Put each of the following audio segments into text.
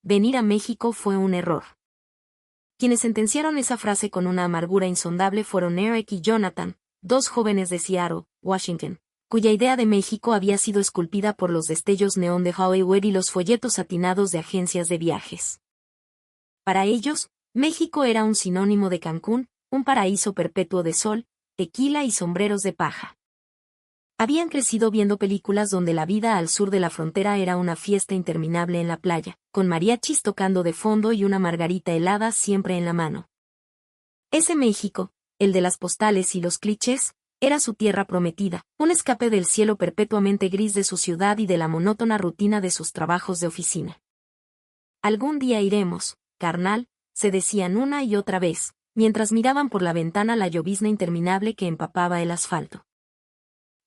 venir a México fue un error. Quienes sentenciaron esa frase con una amargura insondable fueron Eric y Jonathan, dos jóvenes de Seattle, Washington, cuya idea de México había sido esculpida por los destellos neón de Hollywood y los folletos satinados de agencias de viajes. Para ellos, México era un sinónimo de Cancún, un paraíso perpetuo de sol, tequila y sombreros de paja. Habían crecido viendo películas donde la vida al sur de la frontera era una fiesta interminable en la playa, con mariachis tocando de fondo y una margarita helada siempre en la mano. Ese México, el de las postales y los clichés, era su tierra prometida, un escape del cielo perpetuamente gris de su ciudad y de la monótona rutina de sus trabajos de oficina. Algún día iremos, carnal, se decían una y otra vez, mientras miraban por la ventana la llovizna interminable que empapaba el asfalto.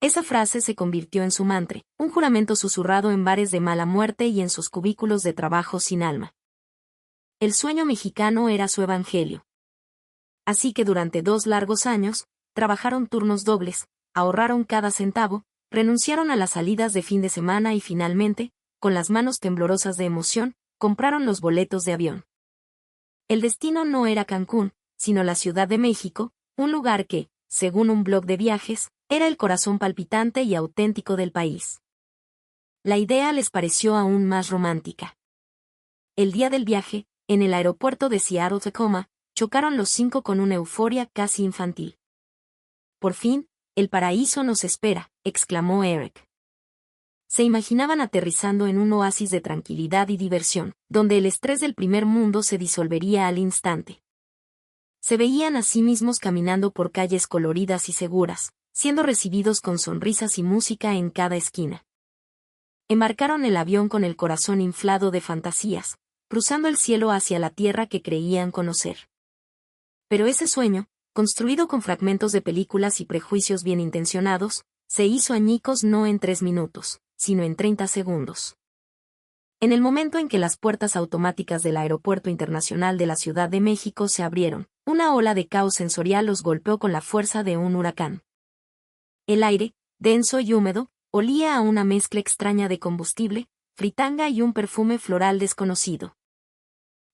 Esa frase se convirtió en su mantra, un juramento susurrado en bares de mala muerte y en sus cubículos de trabajo sin alma. El sueño mexicano era su evangelio. Así que durante 2 largos años, trabajaron turnos dobles, ahorraron cada centavo, renunciaron a las salidas de fin de semana y finalmente, con las manos temblorosas de emoción, compraron los boletos de avión. El destino no era Cancún, sino la Ciudad de México, un lugar que, según un blog de viajes, era el corazón palpitante y auténtico del país. La idea les pareció aún más romántica. El día del viaje, en el aeropuerto de Seattle-Tacoma, chocaron los 5 con una euforia casi infantil. Por fin, el paraíso nos espera, exclamó Eric. Se imaginaban aterrizando en un oasis de tranquilidad y diversión, donde el estrés del primer mundo se disolvería al instante. Se veían a sí mismos caminando por calles coloridas y seguras, siendo recibidos con sonrisas y música en cada esquina. Embarcaron el avión con el corazón inflado de fantasías, cruzando el cielo hacia la tierra que creían conocer. Pero ese sueño, construido con fragmentos de películas y prejuicios bien intencionados, se hizo añicos no en 3 minutos, sino en 30 segundos. En el momento en que las puertas automáticas del Aeropuerto Internacional de la Ciudad de México se abrieron, una ola de caos sensorial los golpeó con la fuerza de un huracán. El aire, denso y húmedo, olía a una mezcla extraña de combustible, fritanga y un perfume floral desconocido.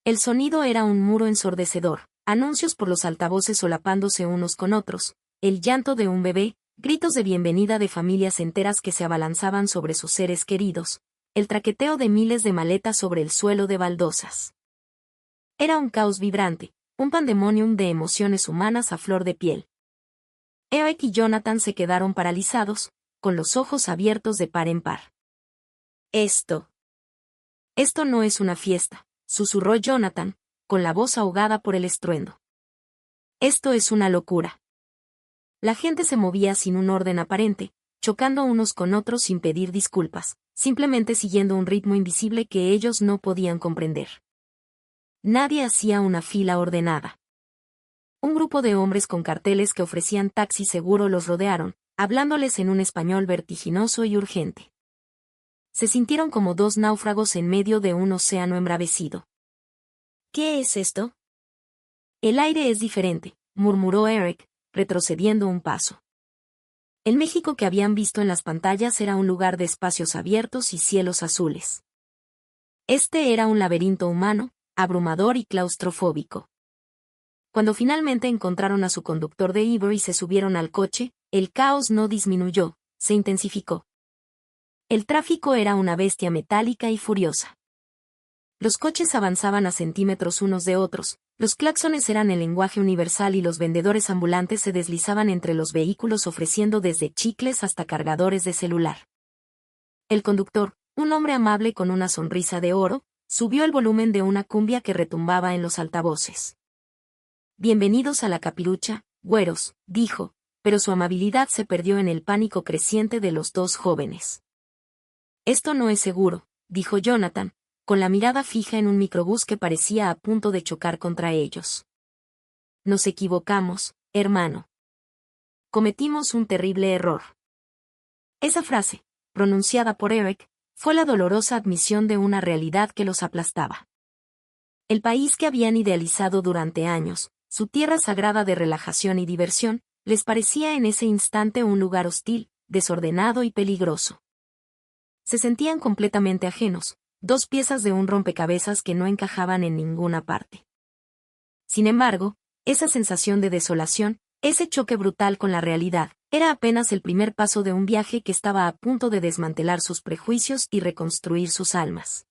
El sonido era un muro ensordecedor, anuncios por los altavoces solapándose unos con otros, el llanto de un bebé, gritos de bienvenida de familias enteras que se abalanzaban sobre sus seres queridos, el traqueteo de miles de maletas sobre el suelo de baldosas. Era un caos vibrante, un pandemonium de emociones humanas a flor de piel. Eric y Jonathan se quedaron paralizados, con los ojos abiertos de par en par. Esto no es una fiesta, susurró Jonathan, con la voz ahogada por el estruendo. Esto es una locura. La gente se movía sin un orden aparente, chocando unos con otros sin pedir disculpas, simplemente siguiendo un ritmo invisible que ellos no podían comprender. Nadie hacía una fila ordenada. Un grupo de hombres con carteles que ofrecían taxi seguro los rodearon, hablándoles en un español vertiginoso y urgente. Se sintieron como 2 náufragos en medio de un océano embravecido. ¿Qué es esto? El aire es diferente, murmuró Eric, retrocediendo un paso. El México que habían visto en las pantallas era un lugar de espacios abiertos y cielos azules. Este era un laberinto humano, abrumador y claustrofóbico. Cuando finalmente encontraron a su conductor de Uber y se subieron al coche, el caos no disminuyó, se intensificó. El tráfico era una bestia metálica y furiosa. Los coches avanzaban a centímetros unos de otros, los claxones eran el lenguaje universal y los vendedores ambulantes se deslizaban entre los vehículos ofreciendo desde chicles hasta cargadores de celular. El conductor, un hombre amable con una sonrisa de oro, subió el volumen de una cumbia que retumbaba en los altavoces. Bienvenidos a la Capirucha, güeros, dijo, pero su amabilidad se perdió en el pánico creciente de los 2 jóvenes. Esto no es seguro, dijo Jonathan, con la mirada fija en un microbús que parecía a punto de chocar contra ellos. Nos equivocamos, hermano. Cometimos un terrible error. Esa frase, pronunciada por Eric, fue la dolorosa admisión de una realidad que los aplastaba. El país que habían idealizado durante años, su tierra sagrada de relajación y diversión, les parecía en ese instante un lugar hostil, desordenado y peligroso. Se sentían completamente ajenos, dos piezas de un rompecabezas que no encajaban en ninguna parte. Sin embargo, esa sensación de desolación, ese choque brutal con la realidad, era apenas el primer paso de un viaje que estaba a punto de desmantelar sus prejuicios y reconstruir sus almas.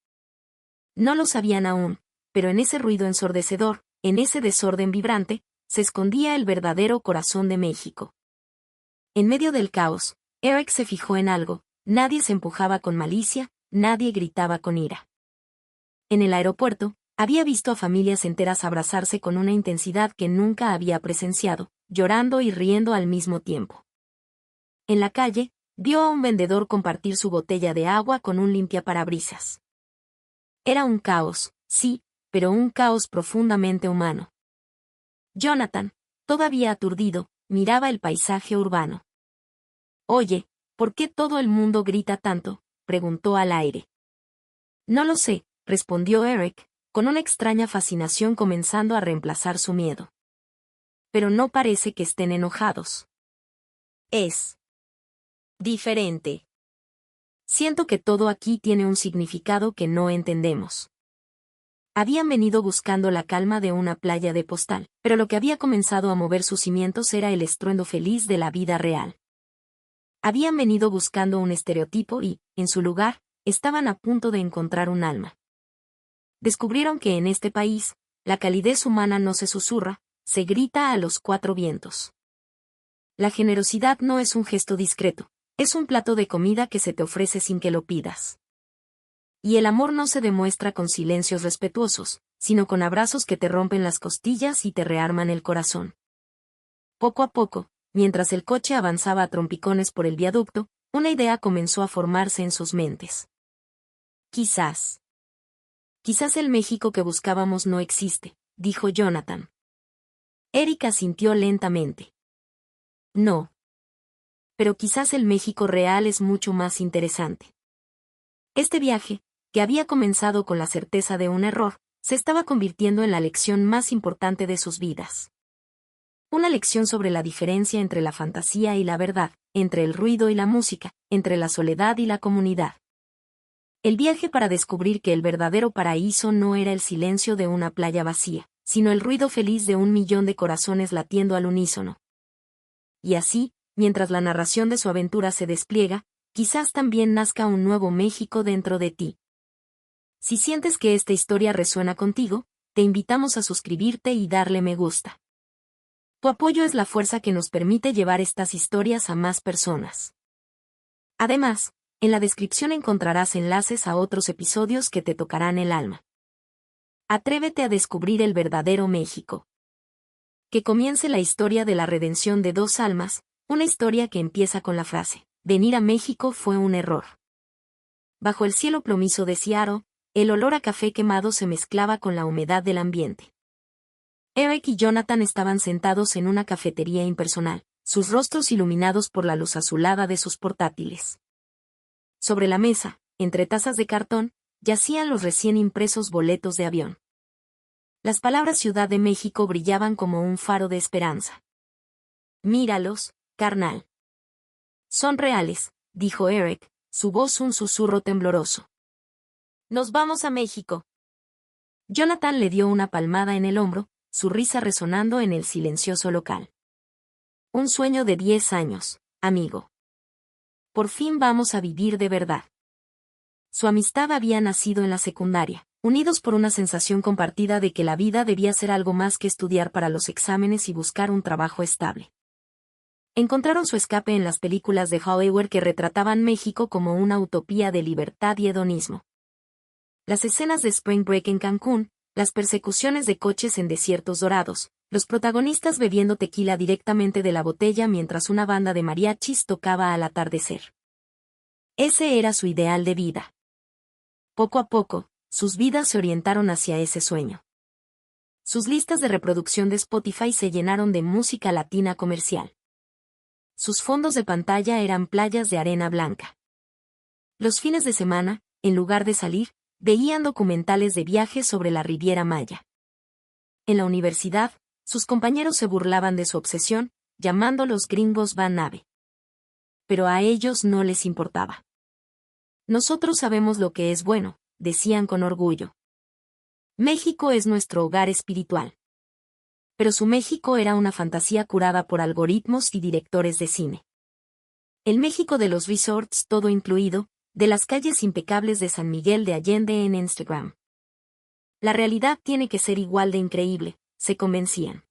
No lo sabían aún, pero en ese ruido ensordecedor, en ese desorden vibrante, se escondía el verdadero corazón de México. En medio del caos, Eric se fijó en algo: nadie se empujaba con malicia, nadie gritaba con ira. En el aeropuerto, había visto a familias enteras abrazarse con una intensidad que nunca había presenciado, llorando y riendo al mismo tiempo. En la calle, vio a un vendedor compartir su botella de agua con un limpiaparabrisas. Era un caos, sí, pero un caos profundamente humano. Jonathan, todavía aturdido, miraba el paisaje urbano. «Oye, ¿por qué todo el mundo grita tanto?», preguntó al aire. «No lo sé», respondió Eric, con una extraña fascinación comenzando a reemplazar su miedo. «Pero no parece que estén enojados. Es diferente. Siento que todo aquí tiene un significado que no entendemos». Habían venido buscando la calma de una playa de postal, pero lo que había comenzado a mover sus cimientos era el estruendo feliz de la vida real. Habían venido buscando un estereotipo y, en su lugar, estaban a punto de encontrar un alma. Descubrieron que en este país, la calidez humana no se susurra, se grita a los cuatro vientos. La generosidad no es un gesto discreto, es un plato de comida que se te ofrece sin que lo pidas. Y el amor no se demuestra con silencios respetuosos, sino con abrazos que te rompen las costillas y te rearman el corazón. Poco a poco, mientras el coche avanzaba a trompicones por el viaducto, una idea comenzó a formarse en sus mentes. Quizás el México que buscábamos no existe, dijo Jonathan. Erika asintió lentamente. No. Pero quizás el México real es mucho más interesante. Este viaje, que había comenzado con la certeza de un error, se estaba convirtiendo en la lección más importante de sus vidas. Una lección sobre la diferencia entre la fantasía y la verdad, entre el ruido y la música, entre la soledad y la comunidad. El viaje para descubrir que el verdadero paraíso no era el silencio de una playa vacía, sino el ruido feliz de 1.000.000 de corazones latiendo al unísono. Y así, mientras la narración de su aventura se despliega, quizás también nazca un nuevo México dentro de ti. Si sientes que esta historia resuena contigo, te invitamos a suscribirte y darle me gusta. Tu apoyo es la fuerza que nos permite llevar estas historias a más personas. Además, en la descripción encontrarás enlaces a otros episodios que te tocarán el alma. Atrévete a descubrir el verdadero México. Que comience la historia de la redención de dos almas, una historia que empieza con la frase: venir a México fue un error. Bajo el cielo plomizo de Seattle, el olor a café quemado se mezclaba con la humedad del ambiente. Eric y Jonathan estaban sentados en una cafetería impersonal, sus rostros iluminados por la luz azulada de sus portátiles. Sobre la mesa, entre tazas de cartón, yacían los recién impresos boletos de avión. Las palabras Ciudad de México brillaban como un faro de esperanza. «Míralos, carnal. Son reales», dijo Eric, su voz un susurro tembloroso. «Nos vamos a México». Jonathan le dio una palmada en el hombro, su risa resonando en el silencioso local. «Un sueño de 10 años, amigo. Por fin vamos a vivir de verdad». Su amistad había nacido en la secundaria, unidos por una sensación compartida de que la vida debía ser algo más que estudiar para los exámenes y buscar un trabajo estable. Encontraron su escape en las películas de Hollywood que retrataban México como una utopía de libertad y hedonismo. Las escenas de Spring Break en Cancún, las persecuciones de coches en desiertos dorados, los protagonistas bebiendo tequila directamente de la botella mientras una banda de mariachis tocaba al atardecer. Ese era su ideal de vida. Poco a poco, sus vidas se orientaron hacia ese sueño. Sus listas de reproducción de Spotify se llenaron de música latina comercial. Sus fondos de pantalla eran playas de arena blanca. Los fines de semana, en lugar de salir, veían documentales de viajes sobre la Riviera Maya. En la universidad, sus compañeros se burlaban de su obsesión, llamándolos gringos van nave. Pero a ellos no les importaba. «Nosotros sabemos lo que es bueno», decían con orgullo. México es nuestro hogar espiritual. Pero su México era una fantasía curada por algoritmos y directores de cine. El México de los resorts todo incluido, de las calles impecables de San Miguel de Allende en Instagram. La realidad tiene que ser igual de increíble, se convencían.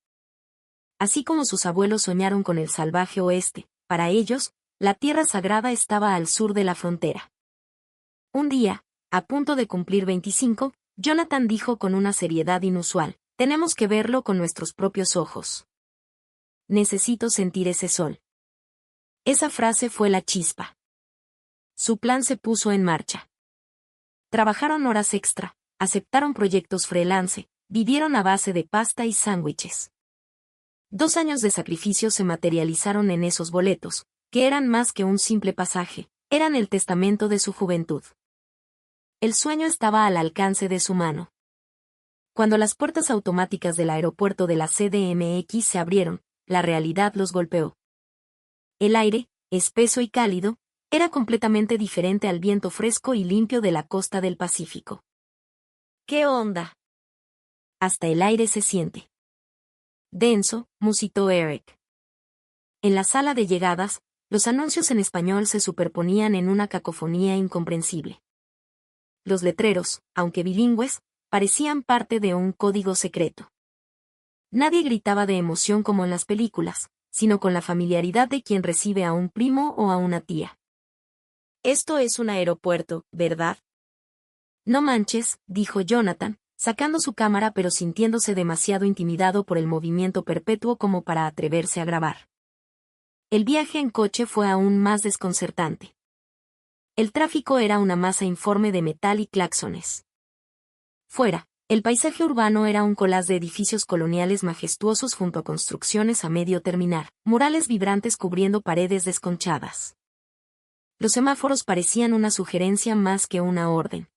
Así como sus abuelos soñaron con el salvaje oeste, para ellos, la tierra sagrada estaba al sur de la frontera. Un día, a punto de cumplir 25, Jonathan dijo con una seriedad inusual, tenemos que verlo con nuestros propios ojos. Necesito sentir ese sol. Esa frase fue la chispa. Su plan se puso en marcha. Trabajaron horas extra, aceptaron proyectos freelance, vivieron a base de pasta y sándwiches. 2 años de sacrificio se materializaron en esos boletos, que eran más que un simple pasaje, eran el testamento de su juventud. El sueño estaba al alcance de su mano. Cuando las puertas automáticas del aeropuerto de la CDMX se abrieron, la realidad los golpeó. El aire, espeso y cálido, era completamente diferente al viento fresco y limpio de la costa del Pacífico. ¿Qué onda? Hasta el aire se siente denso, musitó Eric. En la sala de llegadas, los anuncios en español se superponían en una cacofonía incomprensible. Los letreros, aunque bilingües, parecían parte de un código secreto. Nadie gritaba de emoción como en las películas, sino con la familiaridad de quien recibe a un primo o a una tía. Esto es un aeropuerto, ¿verdad? No manches, dijo Jonathan, sacando su cámara pero sintiéndose demasiado intimidado por el movimiento perpetuo como para atreverse a grabar. El viaje en coche fue aún más desconcertante. El tráfico era una masa informe de metal y claxones. Fuera, el paisaje urbano era un collage de edificios coloniales majestuosos junto a construcciones a medio terminar, murales vibrantes cubriendo paredes desconchadas. Los semáforos parecían una sugerencia más que una orden.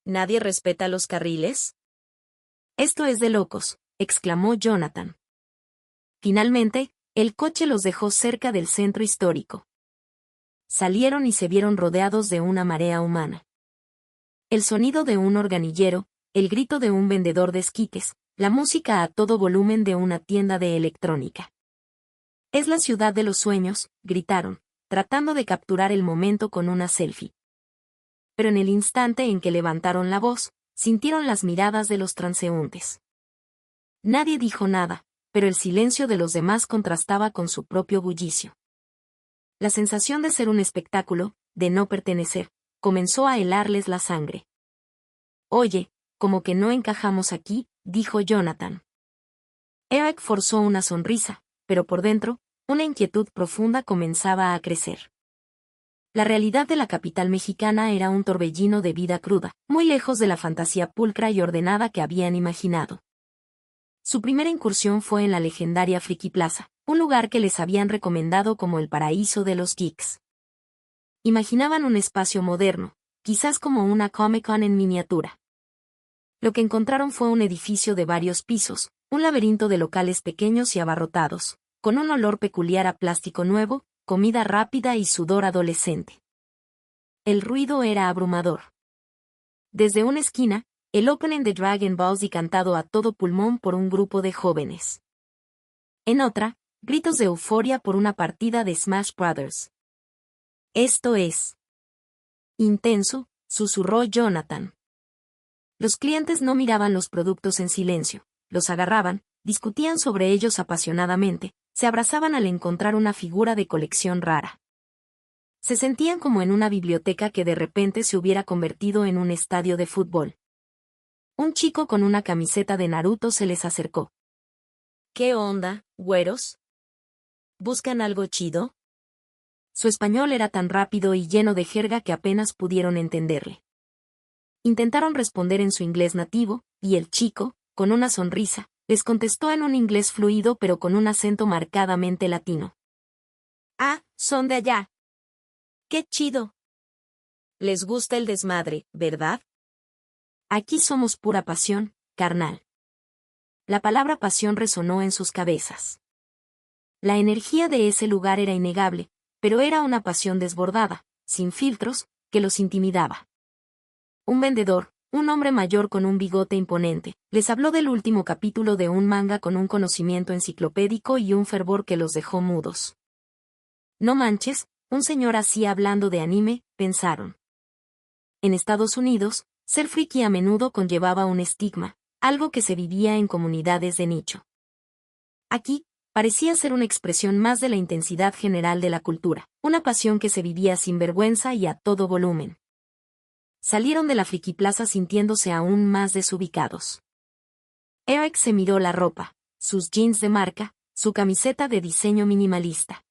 ¿Nadie respeta los carriles? Esto es de locos, exclamó Jonathan. Finalmente, el coche los dejó cerca del centro histórico. Salieron y se vieron rodeados de una marea humana. El sonido de un organillero, el grito de un vendedor de esquites, la música a todo volumen de una tienda de electrónica. Es la ciudad de los sueños, gritaron, tratando de capturar el momento con una selfie. Pero en el instante en que levantaron la voz, sintieron las miradas de los transeúntes. Nadie dijo nada, pero el silencio de los demás contrastaba con su propio bullicio. La sensación de ser un espectáculo, de no pertenecer, comenzó a helarles la sangre. Oye, como que no encajamos aquí, dijo Jonathan. Eric forzó una sonrisa, pero por dentro, una inquietud profunda comenzaba a crecer. La realidad de la capital mexicana era un torbellino de vida cruda, muy lejos de la fantasía pulcra y ordenada que habían imaginado. Su primera incursión fue en la legendaria Friki Plaza, un lugar que les habían recomendado como el paraíso de los geeks. Imaginaban un espacio moderno, quizás como una Comic-Con en miniatura. Lo que encontraron fue un edificio de varios pisos, un laberinto de locales pequeños y abarrotados, con un olor peculiar a plástico nuevo, comida rápida y sudor adolescente. El ruido era abrumador. Desde una esquina, el opening de Dragon Ball Z cantado a todo pulmón por un grupo de jóvenes. En otra, gritos de euforia por una partida de Smash Brothers. Esto es intenso, susurró Jonathan. Los clientes no miraban los productos en silencio, los agarraban, discutían sobre ellos apasionadamente, se abrazaban al encontrar una figura de colección rara. Se sentían como en una biblioteca que de repente se hubiera convertido en un estadio de fútbol. Un chico con una camiseta de Naruto se les acercó. ¿Qué onda, güeros? ¿Buscan algo chido? Su español era tan rápido y lleno de jerga que apenas pudieron entenderle. Intentaron responder en su inglés nativo, y el chico, con una sonrisa, les contestó en un inglés fluido pero con un acento marcadamente latino. Ah, son de allá. ¡Qué chido! Les gusta el desmadre, ¿verdad? Aquí somos pura pasión, carnal. La palabra pasión resonó en sus cabezas. La energía de ese lugar era innegable, pero era una pasión desbordada, sin filtros, que los intimidaba. un vendedor, un hombre mayor con un bigote imponente, les habló del último capítulo de un manga con un conocimiento enciclopédico y un fervor que los dejó mudos. No manches, un señor así hablando de anime, pensaron. En Estados Unidos, ser friki a menudo conllevaba un estigma, algo que se vivía en comunidades de nicho. Aquí, parecía ser una expresión más de la intensidad general de la cultura, una pasión que se vivía sin vergüenza y a todo volumen. Salieron de la Friki Plaza sintiéndose aún más desubicados. Eric se miró la ropa, sus jeans de marca, su camiseta de diseño minimalista.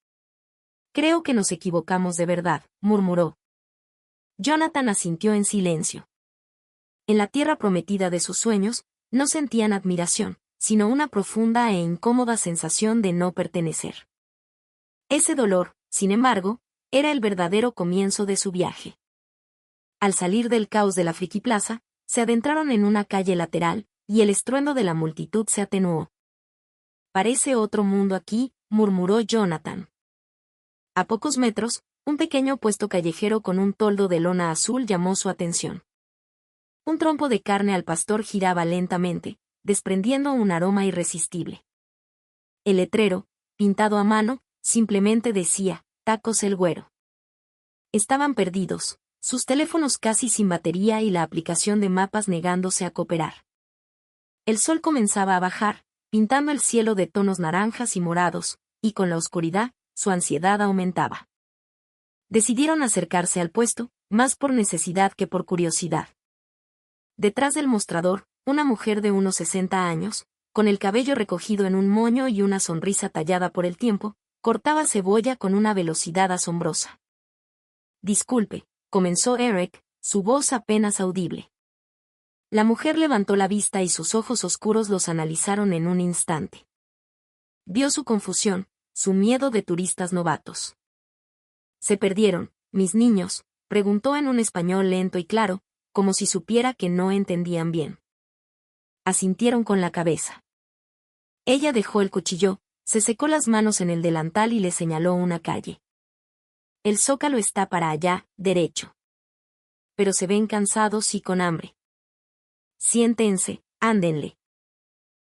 Creo que nos equivocamos de verdad, murmuró. Jonathan asintió en silencio. En la tierra prometida de sus sueños, no sentían admiración, sino una profunda e incómoda sensación de no pertenecer. Ese dolor, sin embargo, era el verdadero comienzo de su viaje. Al salir del caos de la Friki Plaza, se adentraron en una calle lateral, y el estruendo de la multitud se atenuó. Parece otro mundo aquí, murmuró Jonathan. A pocos metros, un pequeño puesto callejero con un toldo de lona azul llamó su atención. Un trompo de carne al pastor giraba lentamente, desprendiendo un aroma irresistible. El letrero, pintado a mano, simplemente decía, Tacos el Güero. Estaban perdidos, sus teléfonos casi sin batería y la aplicación de mapas negándose a cooperar. El sol comenzaba a bajar, pintando el cielo de tonos naranjas y morados, y con la oscuridad, su ansiedad aumentaba. Decidieron acercarse al puesto, más por necesidad que por curiosidad. Detrás del mostrador, una mujer de unos 60 años, con el cabello recogido en un moño y una sonrisa tallada por el tiempo, cortaba cebolla con una velocidad asombrosa. Disculpe, comenzó Eric, su voz apenas audible. La mujer levantó la vista y sus ojos oscuros los analizaron en un instante. Vio su confusión, su miedo de turistas novatos. ¿Se perdieron, mis niños?, preguntó en un español lento y claro, como si supiera que no entendían bien. Asintieron con la cabeza. Ella dejó el cuchillo, se secó las manos en el delantal y le señaló una calle. El zócalo está para allá, derecho. Pero se ven cansados y con hambre. Siéntense, ándenle.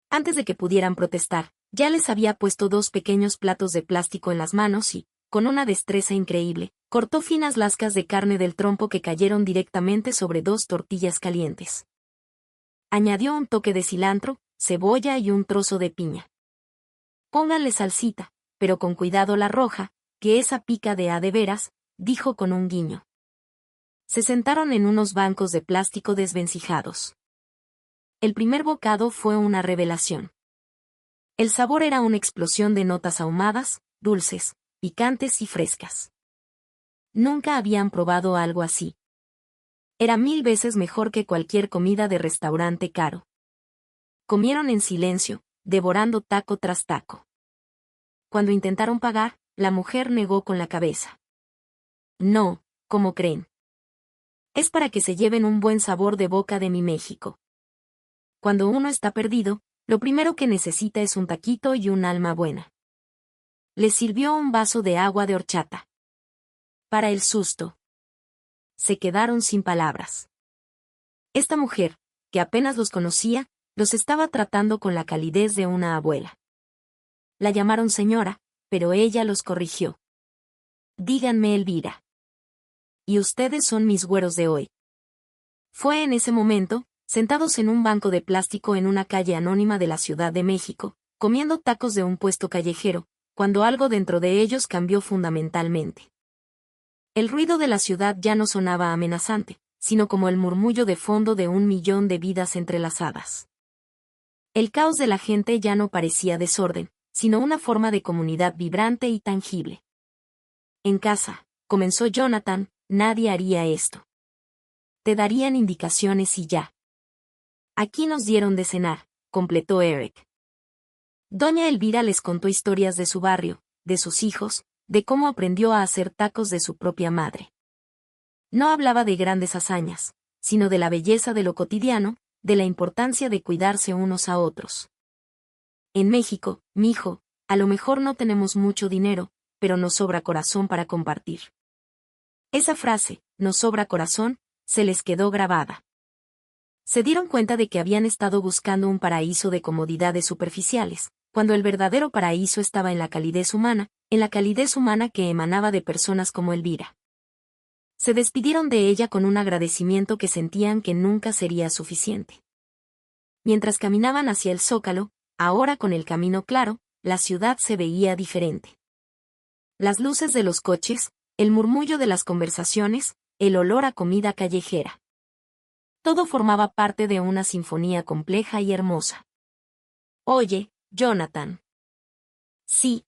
Antes de que pudieran protestar, ya les había puesto 2 pequeños platos de plástico en las manos y, con una destreza increíble, cortó finas lascas de carne del trompo que cayeron directamente sobre 2 tortillas calientes. Añadió un toque de cilantro, cebolla y un trozo de piña. Pónganle salsita, pero con cuidado la roja, que esa pica de veras, dijo con un guiño. Se sentaron en unos bancos de plástico desvencijados. El primer bocado fue una revelación. El sabor era una explosión de notas ahumadas, dulces, picantes y frescas. Nunca habían probado algo así. Era 1000 veces mejor que cualquier comida de restaurante caro. Comieron en silencio, devorando taco tras taco. Cuando intentaron pagar, la mujer negó con la cabeza. No, ¿cómo creen? Es para que se lleven un buen sabor de boca de mi México. Cuando uno está perdido, lo primero que necesita es un taquito y un alma buena. Les sirvió un vaso de agua de horchata. Para el susto. Se quedaron sin palabras. Esta mujer, que apenas los conocía, los estaba tratando con la calidez de una abuela. La llamaron señora, pero ella los corrigió. Díganme Elvira. Y ustedes son mis güeros de hoy. Fue en ese momento, sentados en un banco de plástico en una calle anónima de la Ciudad de México, comiendo tacos de un puesto callejero, cuando algo dentro de ellos cambió fundamentalmente. El ruido de la ciudad ya no sonaba amenazante, sino como el murmullo de fondo de 1.000.000 de vidas entrelazadas. El caos de la gente ya no parecía desorden, sino una forma de comunidad vibrante y tangible. En casa, comenzó Jonathan, nadie haría esto. Te darían indicaciones y ya. Aquí nos dieron de cenar, completó Eric. Doña Elvira les contó historias de su barrio, de sus hijos, de cómo aprendió a hacer tacos de su propia madre. No hablaba de grandes hazañas, sino de la belleza de lo cotidiano, de la importancia de cuidarse unos a otros. En México, mijo, a lo mejor no tenemos mucho dinero, pero nos sobra corazón para compartir. Esa frase, nos sobra corazón, se les quedó grabada. Se dieron cuenta de que habían estado buscando un paraíso de comodidades superficiales, cuando el verdadero paraíso estaba en la calidez humana que emanaba de personas como Elvira. Se despidieron de ella con un agradecimiento que sentían que nunca sería suficiente. Mientras caminaban hacia el Zócalo, ahora con el camino claro, la ciudad se veía diferente. Las luces de los coches, el murmullo de las conversaciones, el olor a comida callejera. Todo formaba parte de una sinfonía compleja y hermosa. Oye, Jonathan. Sí.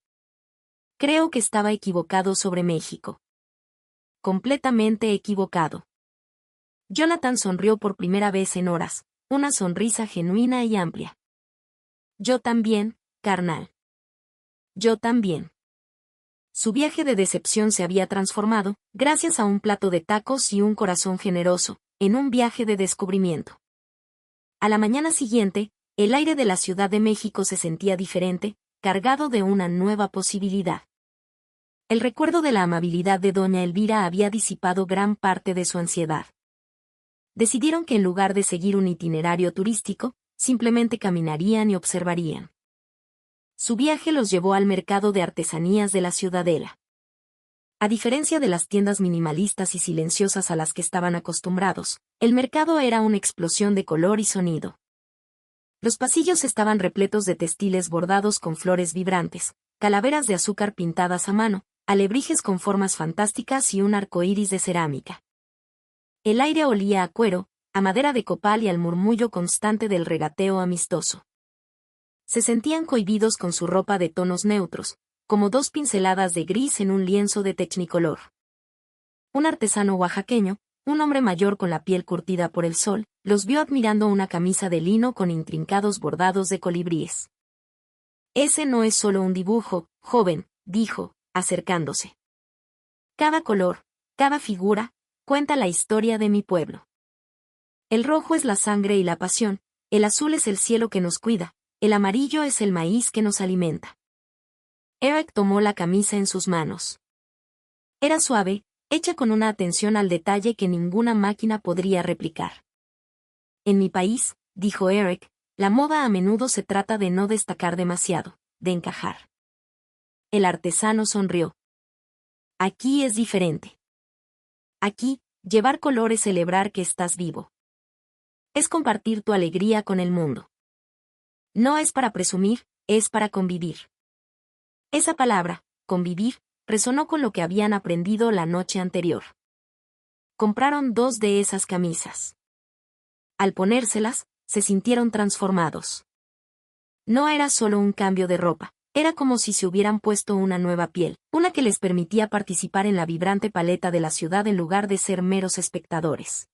Creo que estaba equivocado sobre México. Completamente equivocado. Jonathan sonrió por primera vez en horas, una sonrisa genuina y amplia. Yo también, carnal. Yo también. Su viaje de decepción se había transformado, gracias a un plato de tacos y un corazón generoso, en un viaje de descubrimiento. A la mañana siguiente, el aire de la Ciudad de México se sentía diferente, cargado de una nueva posibilidad. El recuerdo de la amabilidad de doña Elvira había disipado gran parte de su ansiedad. Decidieron que en lugar de seguir un itinerario turístico, simplemente caminarían y observarían. Su viaje los llevó al mercado de artesanías de la Ciudadela. A diferencia de las tiendas minimalistas y silenciosas a las que estaban acostumbrados, el mercado era una explosión de color y sonido. Los pasillos estaban repletos de textiles bordados con flores vibrantes, calaveras de azúcar pintadas a mano, alebrijes con formas fantásticas y un arco iris de cerámica. El aire olía a cuero, a madera de copal y al murmullo constante del regateo amistoso. Se sentían cohibidos con su ropa de tonos neutros, como dos pinceladas de gris en un lienzo de technicolor. Un artesano oaxaqueño, un hombre mayor con la piel curtida por el sol, los vio admirando una camisa de lino con intrincados bordados de colibríes. Ese no es solo un dibujo, joven, dijo, acercándose. Cada color, cada figura, cuenta la historia de mi pueblo. El rojo es la sangre y la pasión, el azul es el cielo que nos cuida, el amarillo es el maíz que nos alimenta. Eric tomó la camisa en sus manos. Era suave, hecha con una atención al detalle que ninguna máquina podría replicar. En mi país, dijo Eric, la moda a menudo se trata de no destacar demasiado, de encajar. El artesano sonrió. Aquí es diferente. Aquí, llevar color es celebrar que estás vivo. Es compartir tu alegría con el mundo. No es para presumir, es para convivir. Esa palabra, convivir, resonó con lo que habían aprendido la noche anterior. Compraron 2 de esas camisas. Al ponérselas, se sintieron transformados. No era solo un cambio de ropa. Era como si se hubieran puesto una nueva piel, una que les permitía participar en la vibrante paleta de la ciudad en lugar de ser meros espectadores.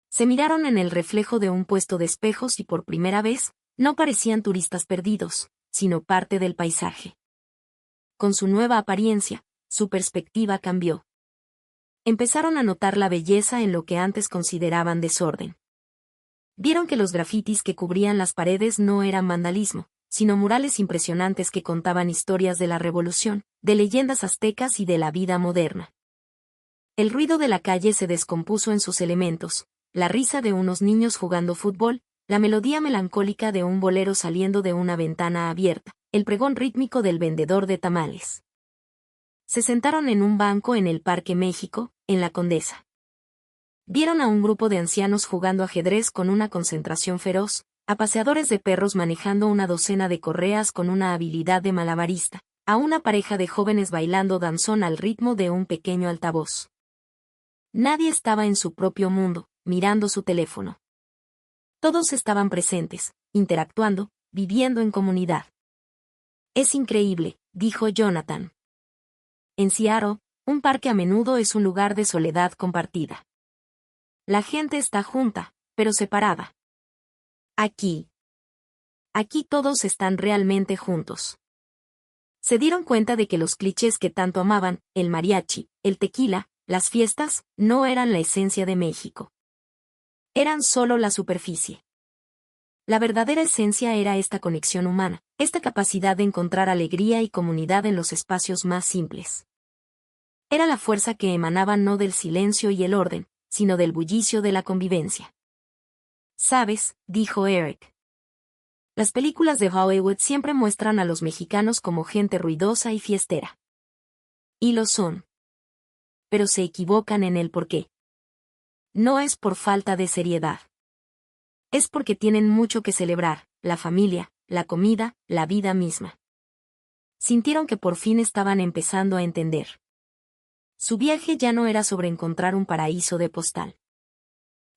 Se miraron en el reflejo de un puesto de espejos y por primera vez, no parecían turistas perdidos, sino parte del paisaje. Con su nueva apariencia, su perspectiva cambió. Empezaron a notar la belleza en lo que antes consideraban desorden. Vieron que los grafitis que cubrían las paredes no eran vandalismo, sino murales impresionantes que contaban historias de la revolución, de leyendas aztecas y de la vida moderna. El ruido de la calle se descompuso en sus elementos, la risa de unos niños jugando fútbol, la melodía melancólica de un bolero saliendo de una ventana abierta, el pregón rítmico del vendedor de tamales. Se sentaron en un banco en el Parque México, en la Condesa. Vieron a un grupo de ancianos jugando ajedrez con una concentración feroz, a paseadores de perros manejando una docena de correas con una habilidad de malabarista, a una pareja de jóvenes bailando danzón al ritmo de un pequeño altavoz. Nadie estaba en su propio mundo, mirando su teléfono. Todos estaban presentes, interactuando, viviendo en comunidad. Es increíble, dijo Jonathan. En Seattle, un parque a menudo es un lugar de soledad compartida. La gente está junta, pero separada. Aquí todos están realmente juntos. Se dieron cuenta de que los clichés que tanto amaban, el mariachi, el tequila, las fiestas, no eran la esencia de México. Eran solo la superficie. La verdadera esencia era esta conexión humana, esta capacidad de encontrar alegría y comunidad en los espacios más simples. Era la fuerza que emanaba no del silencio y el orden, sino del bullicio de la convivencia. ¿Sabes?, dijo Eric. Las películas de Hollywood siempre muestran a los mexicanos como gente ruidosa y fiestera. Y lo son. Pero se equivocan en el porqué. No es por falta de seriedad. Es porque tienen mucho que celebrar, la familia, la comida, la vida misma. Sintieron que por fin estaban empezando a entender. Su viaje ya no era sobre encontrar un paraíso de postal.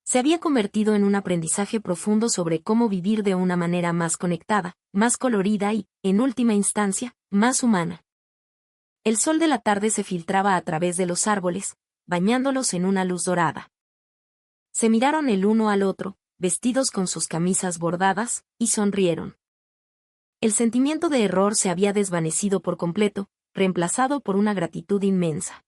Se había convertido en un aprendizaje profundo sobre cómo vivir de una manera más conectada, más colorida y, en última instancia, más humana. El sol de la tarde se filtraba a través de los árboles, bañándolos en una luz dorada. Se miraron el uno al otro, vestidos con sus camisas bordadas, y sonrieron. El sentimiento de error se había desvanecido por completo, reemplazado por una gratitud inmensa.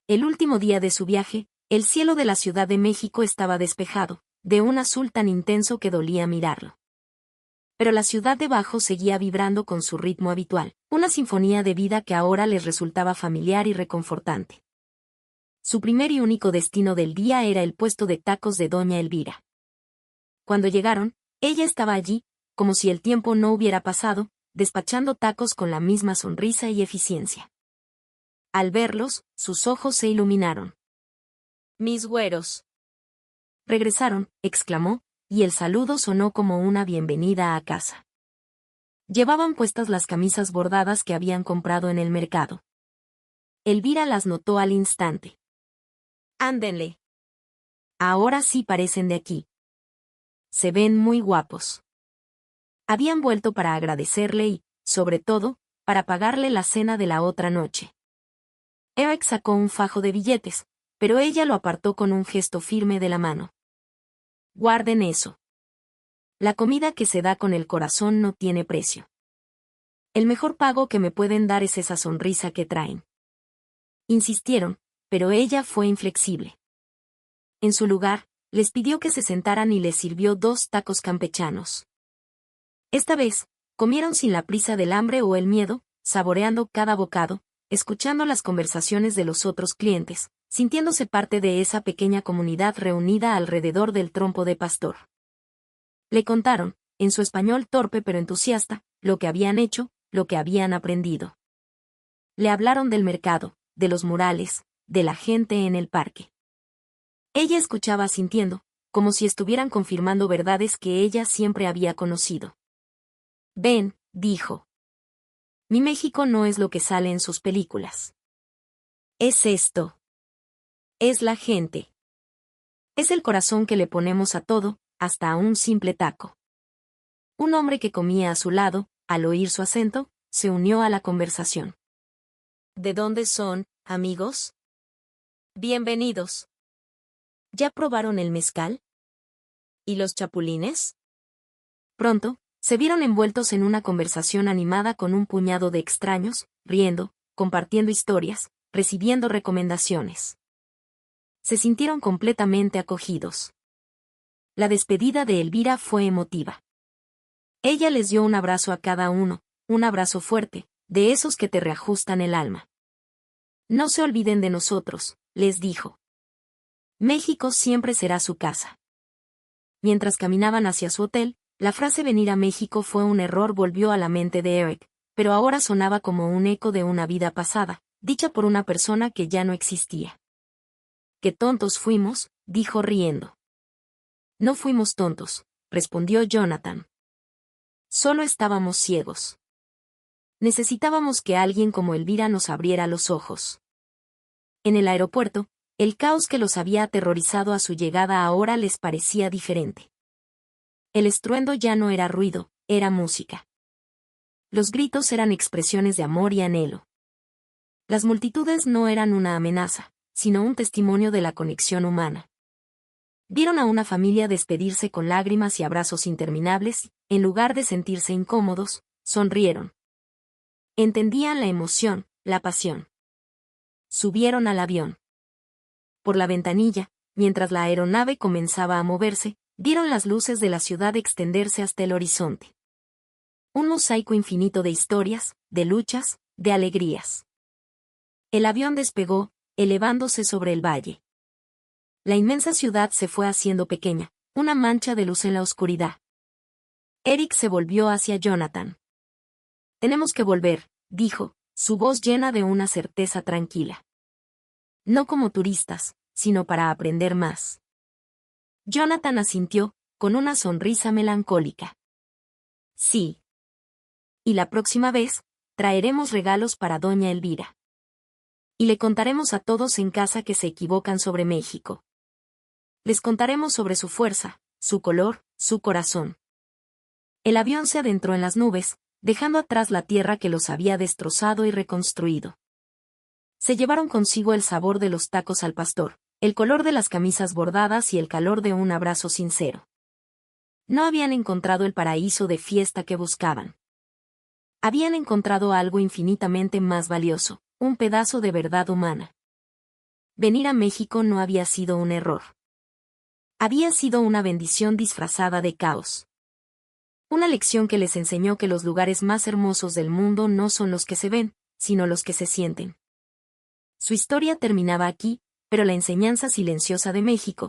El último día de su viaje, el cielo de la Ciudad de México estaba despejado, de un azul tan intenso que dolía mirarlo. Pero la ciudad debajo seguía vibrando con su ritmo habitual, una sinfonía de vida que ahora les resultaba familiar y reconfortante. Su primer y único destino del día era el puesto de tacos de Doña Elvira. Cuando llegaron, ella estaba allí, como si el tiempo no hubiera pasado, despachando tacos con la misma sonrisa y eficiencia. Al verlos, sus ojos se iluminaron. «Mis güeros». «Regresaron», exclamó, y el saludo sonó como una bienvenida a casa. Llevaban puestas las camisas bordadas que habían comprado en el mercado. Elvira las notó al instante. «Ándenle. Ahora sí parecen de aquí. Se ven muy guapos». Habían vuelto para agradecerle y, sobre todo, para pagarle la cena de la otra noche. Eric sacó un fajo de billetes, pero ella lo apartó con un gesto firme de la mano. «Guarden eso. La comida que se da con el corazón no tiene precio. El mejor pago que me pueden dar es esa sonrisa que traen». Insistieron, pero ella fue inflexible. En su lugar, les pidió que se sentaran y les sirvió 2 tacos campechanos. Esta vez, comieron sin la prisa del hambre o el miedo, saboreando cada bocado, escuchando las conversaciones de los otros clientes, sintiéndose parte de esa pequeña comunidad reunida alrededor del trompo de pastor. Le contaron, en su español torpe pero entusiasta, lo que habían hecho, lo que habían aprendido. Le hablaron del mercado, de los murales, de la gente en el parque. Ella escuchaba sintiendo, como si estuvieran confirmando verdades que ella siempre había conocido. «Ven», dijo. «Mi México no es lo que sale en sus películas. Es esto. Es la gente. Es el corazón que le ponemos a todo, hasta a un simple taco». Un hombre que comía a su lado, al oír su acento, se unió a la conversación. «¿De dónde son, amigos? Bienvenidos. ¿Ya probaron el mezcal? ¿Y los chapulines?» Pronto, se vieron envueltos en una conversación animada con un puñado de extraños, riendo, compartiendo historias, recibiendo recomendaciones. Se sintieron completamente acogidos. La despedida de Elvira fue emotiva. Ella les dio un abrazo a cada uno, un abrazo fuerte, de esos que te reajustan el alma. «No se olviden de nosotros», les dijo. «México siempre será su casa». Mientras caminaban hacia su hotel, la frase «venir a México fue un error» volvió a la mente de Eric, pero ahora sonaba como un eco de una vida pasada, dicha por una persona que ya no existía. «Qué tontos fuimos», dijo riendo. «No fuimos tontos», respondió Jonathan. «Solo estábamos ciegos. Necesitábamos que alguien como Elvira nos abriera los ojos». En el aeropuerto, el caos que los había aterrorizado a su llegada ahora les parecía diferente. El estruendo ya no era ruido, era música. Los gritos eran expresiones de amor y anhelo. Las multitudes no eran una amenaza, sino un testimonio de la conexión humana. Vieron a una familia despedirse con lágrimas y abrazos interminables, en lugar de sentirse incómodos, sonrieron. Entendían la emoción, la pasión. Subieron al avión. Por la ventanilla, mientras la aeronave comenzaba a moverse, vieron las luces de la ciudad extenderse hasta el horizonte. Un mosaico infinito de historias, de luchas, de alegrías. El avión despegó, elevándose sobre el valle. La inmensa ciudad se fue haciendo pequeña, una mancha de luz en la oscuridad. Eric se volvió hacia Jonathan. Tenemos que volver, dijo, su voz llena de una certeza tranquila. No como turistas, sino para aprender más. Jonathan asintió, con una sonrisa melancólica. Sí. Y la próxima vez, traeremos regalos para doña Elvira. Y le contaremos a todos en casa que se equivocan sobre México. Les contaremos sobre su fuerza, su color, su corazón. El avión se adentró en las nubes, dejando atrás la tierra que los había destrozado y reconstruido. Se llevaron consigo el sabor de los tacos al pastor, el color de las camisas bordadas y el calor de un abrazo sincero. No habían encontrado el paraíso de fiesta que buscaban. Habían encontrado algo infinitamente más valioso, un pedazo de verdad humana. Venir a México no había sido un error. Había sido una bendición disfrazada de caos. Una lección que les enseñó que los lugares más hermosos del mundo no son los que se ven, sino los que se sienten. Su historia terminaba aquí, pero la enseñanza silenciosa de México,